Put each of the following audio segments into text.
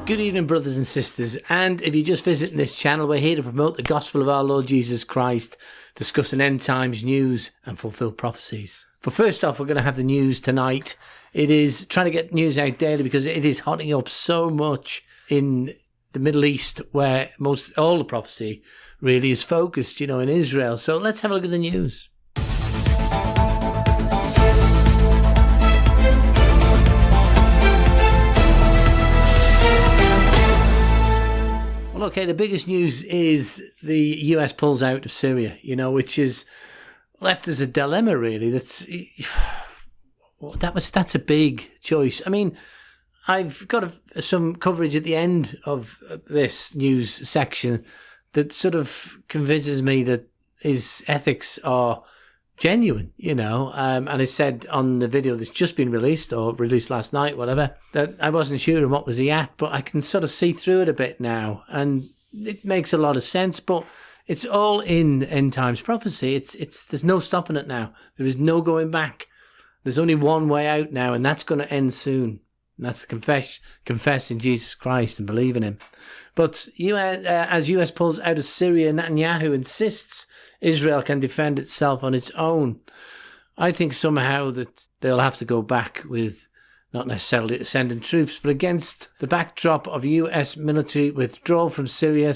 Good evening, brothers and sisters, and if you're just visiting this channel, we're here to promote the gospel of our Lord Jesus Christ, discussing end times news and fulfill prophecies. But first off, we're going to have the news tonight. It is trying to get news out daily because it is hotting up so much in the Middle East, where all the prophecy really is focused, in Israel. So let's have a look at the news. Well, okay, the biggest news is the US pulls out of Syria, which is left as a dilemma, really. That's a big choice. I mean, I've got some coverage at the end of this news section that sort of convinces me that his ethics are genuine, and it said on the video that's just been released or released last night, whatever, that I wasn't sure what was he at, but I can sort of see through it a bit now, and it makes a lot of sense. But it's all in end times prophecy. It's there's no stopping it now. There is no going back. There's only one way out now, and that's going to end soon. And that's confess in Jesus Christ and believe in him. But as US pulls out of Syria, Netanyahu insists Israel can defend itself on its own. I think somehow that they'll have to go back with not necessarily sending troops, but against the backdrop of US military withdrawal from Syria,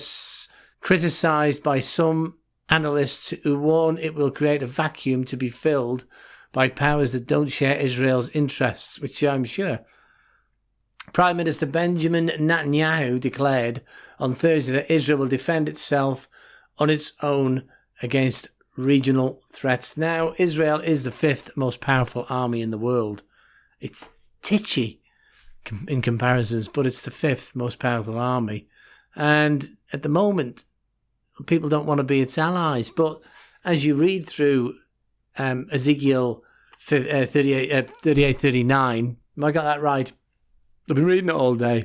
criticised by some analysts who warn it will create a vacuum to be filled by powers that don't share Israel's interests, which I'm sure. Prime Minister Benjamin Netanyahu declared on Thursday that Israel will defend itself on its own against regional threats. Now, Israel is the fifth most powerful army in the world. It's titchy in comparisons, but it's the fifth most powerful army. And at the moment, people don't want to be its allies. But as you read through Ezekiel 38:39, have I got that right? I've been reading it all day.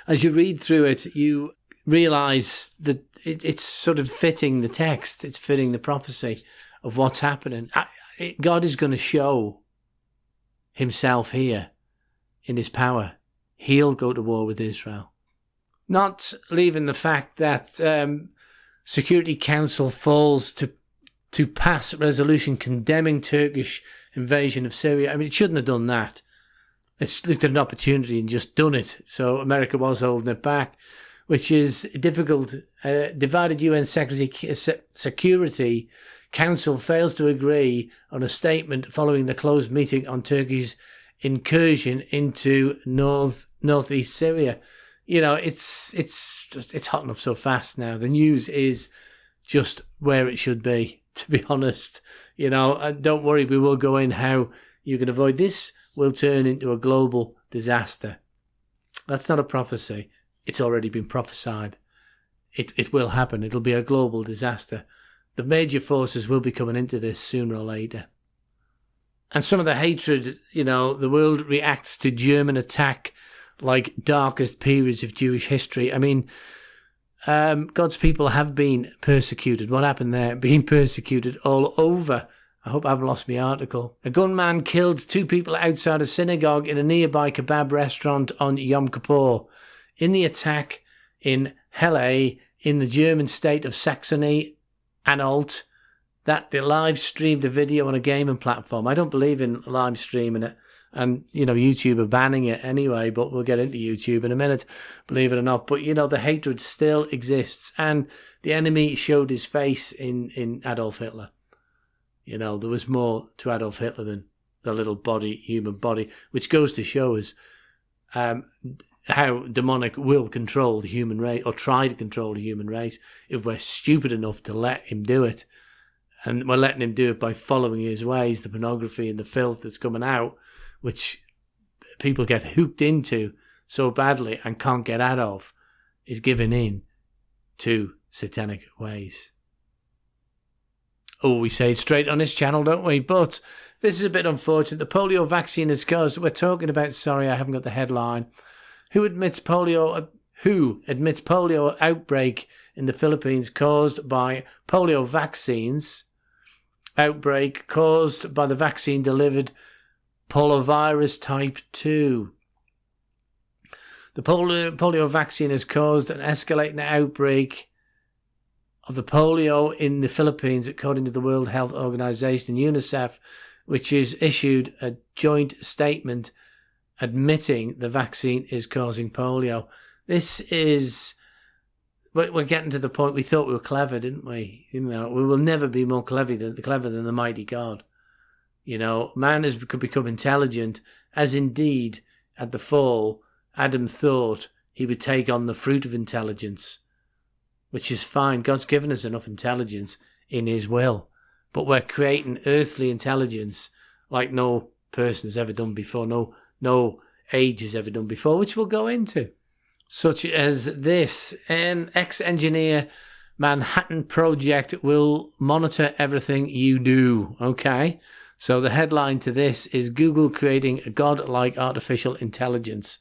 As you read through it, you realise that it's sort of fitting the text. It's fitting the prophecy of what's happening. God is going to show himself here in his power. He'll go to war with Israel. Not leaving the fact that Security Council falls to pass a resolution condemning Turkish invasion of Syria. I mean, it shouldn't have done that. It's looked at an opportunity and just done it. So America was holding it back, which is difficult. Divided UN Security Council fails to agree on a statement following the closed meeting on Turkey's incursion into northeast Syria. It's hotting up so fast now. The news is just where it should be, to be honest. Don't worry, we will go in how you can avoid this. Will turn into a global disaster. That's not a prophecy. It's already been prophesied. It will happen. It'll be a global disaster. The major forces will be coming into this sooner or later. And some of the hatred, the world reacts to German attack like darkest periods of Jewish history. I mean, God's people have been persecuted. What happened there? Being persecuted all over. I hope I haven't lost my article. A gunman killed 2 people outside a synagogue in a nearby kebab restaurant on Yom Kippur. In the attack in Helle, in the German state of Saxony-Anhalt, that they live streamed a video on a gaming platform. I don't believe in live streaming it. And, YouTube are banning it anyway, but we'll get into YouTube in a minute, believe it or not. But, the hatred still exists. And the enemy showed his face in Adolf Hitler. There was more to Adolf Hitler than the little human body, which goes to show us how demonic will control the human race, or try to control the human race, if we're stupid enough to let him do it. And we're letting him do it by following his ways, the pornography and the filth that's coming out, which people get hooked into so badly and can't get out of, is giving in to satanic ways. Oh, we say it straight on this channel, don't we? But this is a bit unfortunate. The polio vaccine has caused... We're talking about... Sorry, I haven't got the headline. Who admits polio outbreak in the Philippines caused by polio vaccines? Outbreak caused by the vaccine delivered poliovirus type 2. The polio vaccine has caused an escalating outbreak of the polio in the Philippines, according to the World Health Organization and UNICEF, which has issued a joint statement admitting the vaccine is causing polio. We're getting to the point. We thought we were clever, didn't we? We will never be more clever than the mighty God. Man has become intelligent, as indeed at the fall, Adam thought he would take on the fruit of intelligence, which is fine. God's given us enough intelligence in his will, but we're creating earthly intelligence like no person has ever done before, no age has ever done before, which we'll go into, such as this. An ex-engineer Manhattan Project will monitor everything you do. Okay, so the headline to this is Google creating a godlike artificial intelligence.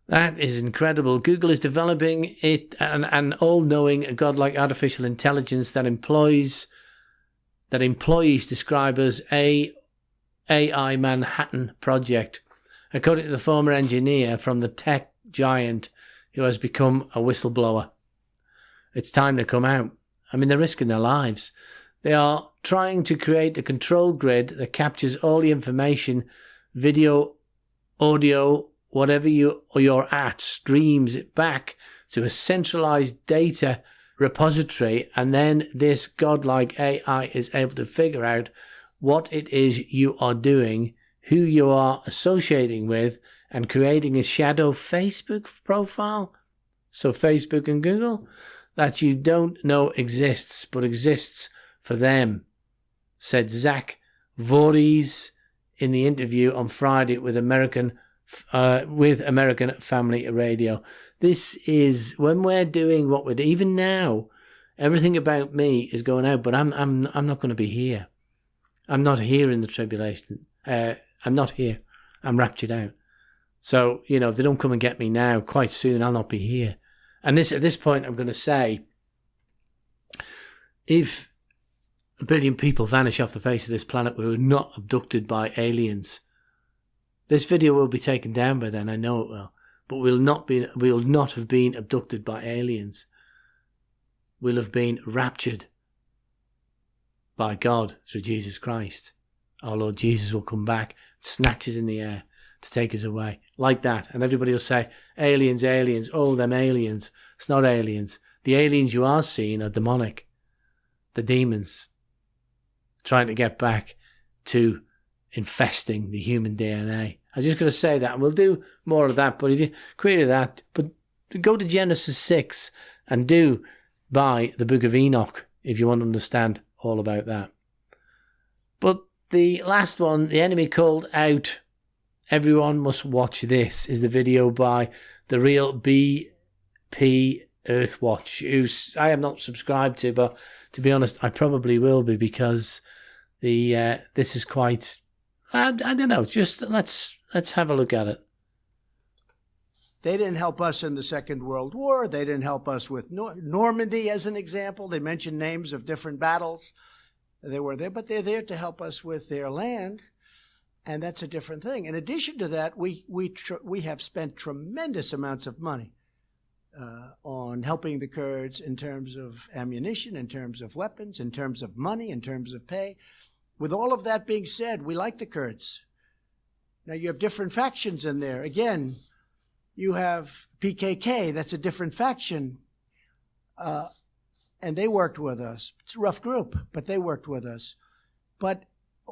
That is incredible. Google is developing an all-knowing godlike artificial intelligence that employees describe as AI Manhattan Project, according to the former engineer from the tech giant who has become a whistleblower. It's time they come out. I mean, they're risking their lives. They are trying to create a control grid that captures all the information, video, audio, whatever you're at, streams it back to a centralized data repository, and then this godlike AI is able to figure out what it is you are doing, who you are associating with, and creating a shadow Facebook profile. So Facebook and Google, that you don't know exists, but exists for them, said Zach Voorhees in the interview on Friday with American Family Radio. This is when we're doing what we're doing. Even now, everything about me is going out, but I'm not going to be here. I'm not here in the tribulation. I'm not here. I'm raptured out. So, if they don't come and get me now, quite soon I'll not be here. And at this point, I'm going to say, if 1 billion people vanish off the face of this planet, we were not abducted by aliens. This video will be taken down by then, I know it will. But we will not have been abducted by aliens. We'll have been raptured by God through Jesus Christ. Our Lord Jesus will come back, snatch us in the air to take us away. Like that. And everybody will say, aliens, aliens, oh, them aliens. It's not aliens. The aliens you are seeing are demonic. The demons trying to get back to infesting the human DNA. I'm just going to say that, and we'll do more of that, but if you query that, but go to Genesis 6 and do buy the book of Enoch if you want to understand all about that. But the last one, the enemy called out, everyone must watch this, is the video by the real BP Earthwatch, who I am not subscribed to, but to be honest, I probably will be, because this is quite, I don't know, just let's have a look at it. They didn't help us in the Second World War. They didn't help us with Normandy, as an example. They mentioned names of different battles. They were there, but they're there to help us with their land, and that's a different thing. In addition to that, we have spent tremendous amounts of money on helping the Kurds in terms of ammunition, in terms of weapons, in terms of money, in terms of pay. With all of that being said, we like the Kurds. Now, you have different factions in there. Again, you have PKK, that's a different faction, and they worked with us. It's a rough group, but they worked with us. But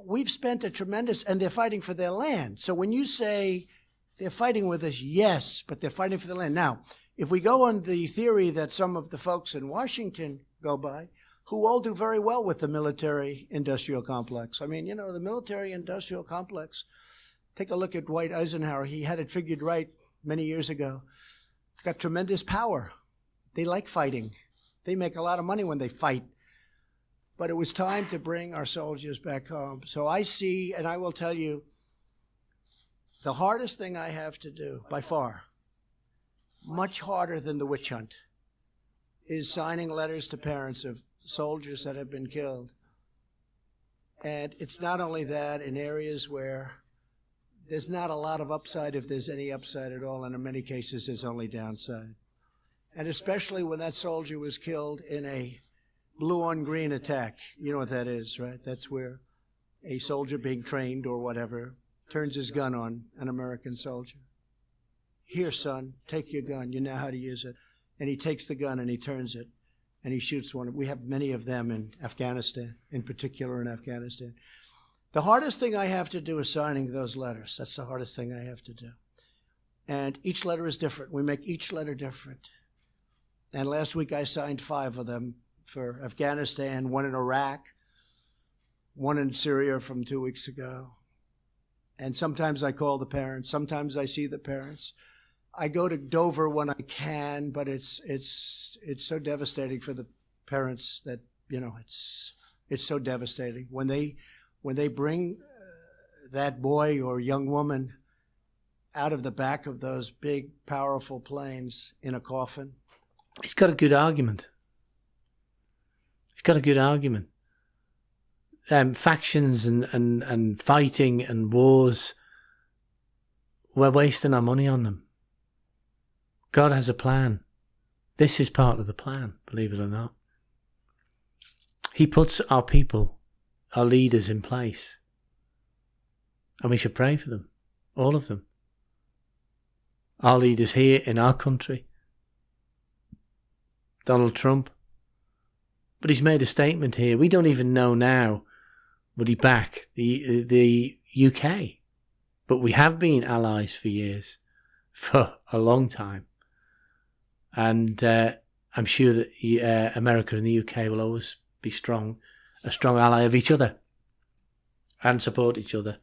we've spent a tremendous, and they're fighting for their land. So when you say they're fighting with us, yes, but they're fighting for their land. Now, if we go on the theory that some of the folks in Washington go by, who all do very well with the military-industrial complex. I mean, the military-industrial complex, take a look at Dwight Eisenhower. He had it figured right many years ago. It's got tremendous power. They like fighting. They make a lot of money when they fight. But it was time to bring our soldiers back home. So I see, and I will tell you, the hardest thing I have to do, by far, much harder than the witch hunt, is signing letters to parents of soldiers that have been killed. And it's not only that, in areas where there's not a lot of upside, if there's any upside at all, and in many cases there's only downside. And especially when that soldier was killed in a blue-on-green attack. You know what that is, right? That's where a soldier being trained or whatever turns his gun on an American soldier. Here, son, take your gun. You know how to use it. And he takes the gun and he turns it and he shoots one. We have many of them in Afghanistan, in particular in Afghanistan. The hardest thing I have to do is signing those letters. That's the hardest thing I have to do. And each letter is different. We make each letter different. And last week I signed 5 of them for Afghanistan, 1 in Iraq, 1 in Syria from 2 weeks ago. And sometimes I call the parents. Sometimes I see the parents. I go to Dover when I can, but it's so devastating for the parents that, you know, it's so devastating. When they bring that boy or young woman out of the back of those big, powerful planes in a coffin. He's got a good argument. He's got a good argument. Factions and fighting and wars, we're wasting our money on them. God has a plan. This is part of the plan, believe it or not. He puts our people, our leaders in place. And we should pray for them, all of them. Our leaders here in our country, Donald Trump. But he's made a statement here. We don't even know now, would he back the UK? But we have been allies for years, for a long time. And I'm sure that America and the UK will always be a strong ally of each other and support each other,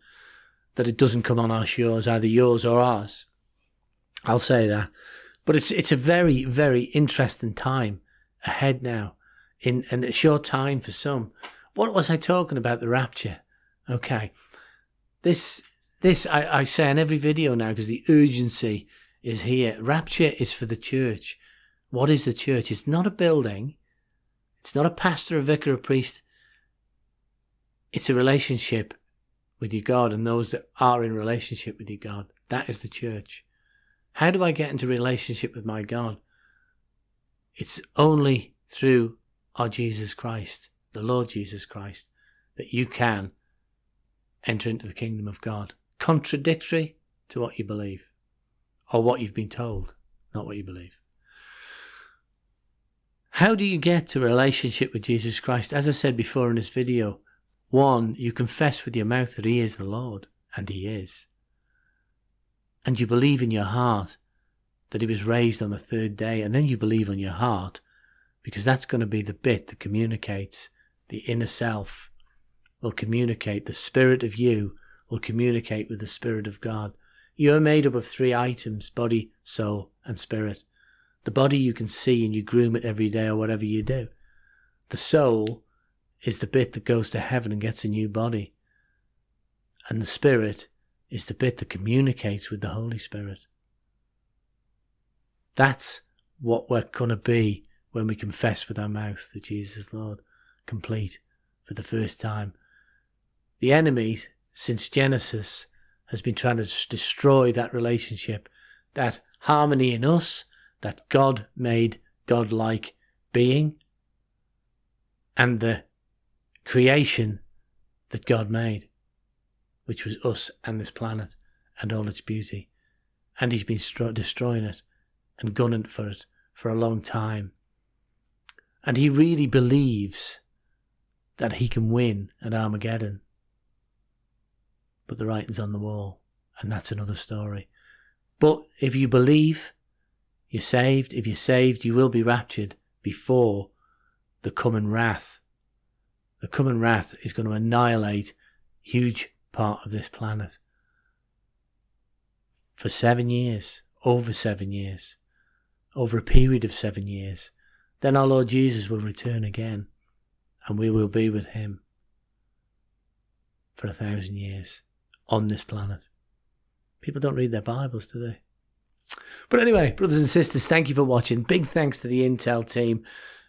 that it doesn't come on our shores, either yours or ours. I'll say that. But it's a very, very interesting time ahead now, in a short time for some. What was I talking about? The rapture. Okay. This I say in every video now, because the urgency is here. Rapture is for the church. What is the church? It's not a building. It's not a pastor, a vicar, a priest. It's a relationship with your God and those that are in relationship with your God. That is the church. How do I get into relationship with my God? It's only through our Jesus Christ, the Lord Jesus Christ, that you can enter into the kingdom of God. Contradictory to what you believe, or what you've been told, not what you believe. How do you get to a relationship with Jesus Christ? As I said before in this video, 1, you confess with your mouth that he is the Lord, and he is. And you believe in your heart that he was raised on the 3rd day, and then you believe on your heart, because that's going to be the bit that communicates. The inner self will communicate. The spirit of you will communicate with the Spirit of God. You are made up of 3 items: body, soul, and spirit. The body you can see and you groom it every day or whatever you do. The soul is the bit that goes to heaven and gets a new body. And the spirit is the bit that communicates with the Holy Spirit. That's what we're going to be when we confess with our mouth that Jesus is Lord, complete for the first time. The enemy, since Genesis, has been trying to destroy that relationship, that harmony in us, that God-made, God-like being, and the creation that God made, which was us and this planet and all its beauty. And he's been destroying it and gunning for it for a long time. And he really believes that he can win at Armageddon. But the writing's on the wall, and that's another story. But if you believe, you're saved. If you're saved, you will be raptured before the coming wrath. The coming wrath is going to annihilate a huge part of this planet. For 7 years, over 7 years, over a period of 7 years. Then our Lord Jesus will return again, and we will be with him for 1,000 years on this planet. People don't read their Bibles, do they? But anyway, brothers and sisters, thank you for watching. Big thanks to the Intel team.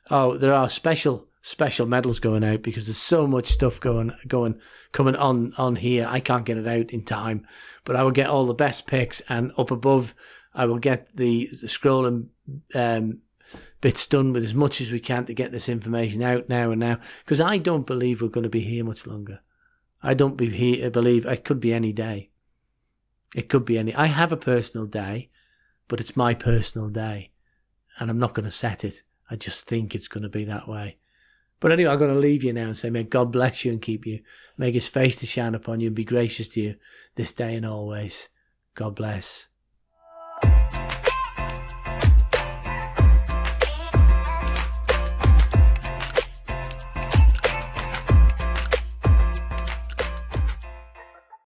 Oh, there are special special medals going out because there's so much stuff coming on here. I can't get it out in time, but I will get all the best picks, and up above I will get the scrolling bits done with as much as we can to get this information out now, because I don't believe we're going to be here much longer. I don't believe it could be any day. It could be any. I have a personal day, but it's my personal day, and I'm not going to set it. I just think it's going to be that way. But anyway, I'm going to leave you now and say, may God bless you and keep you. Make his face to shine upon you and be gracious to you this day and always. God bless.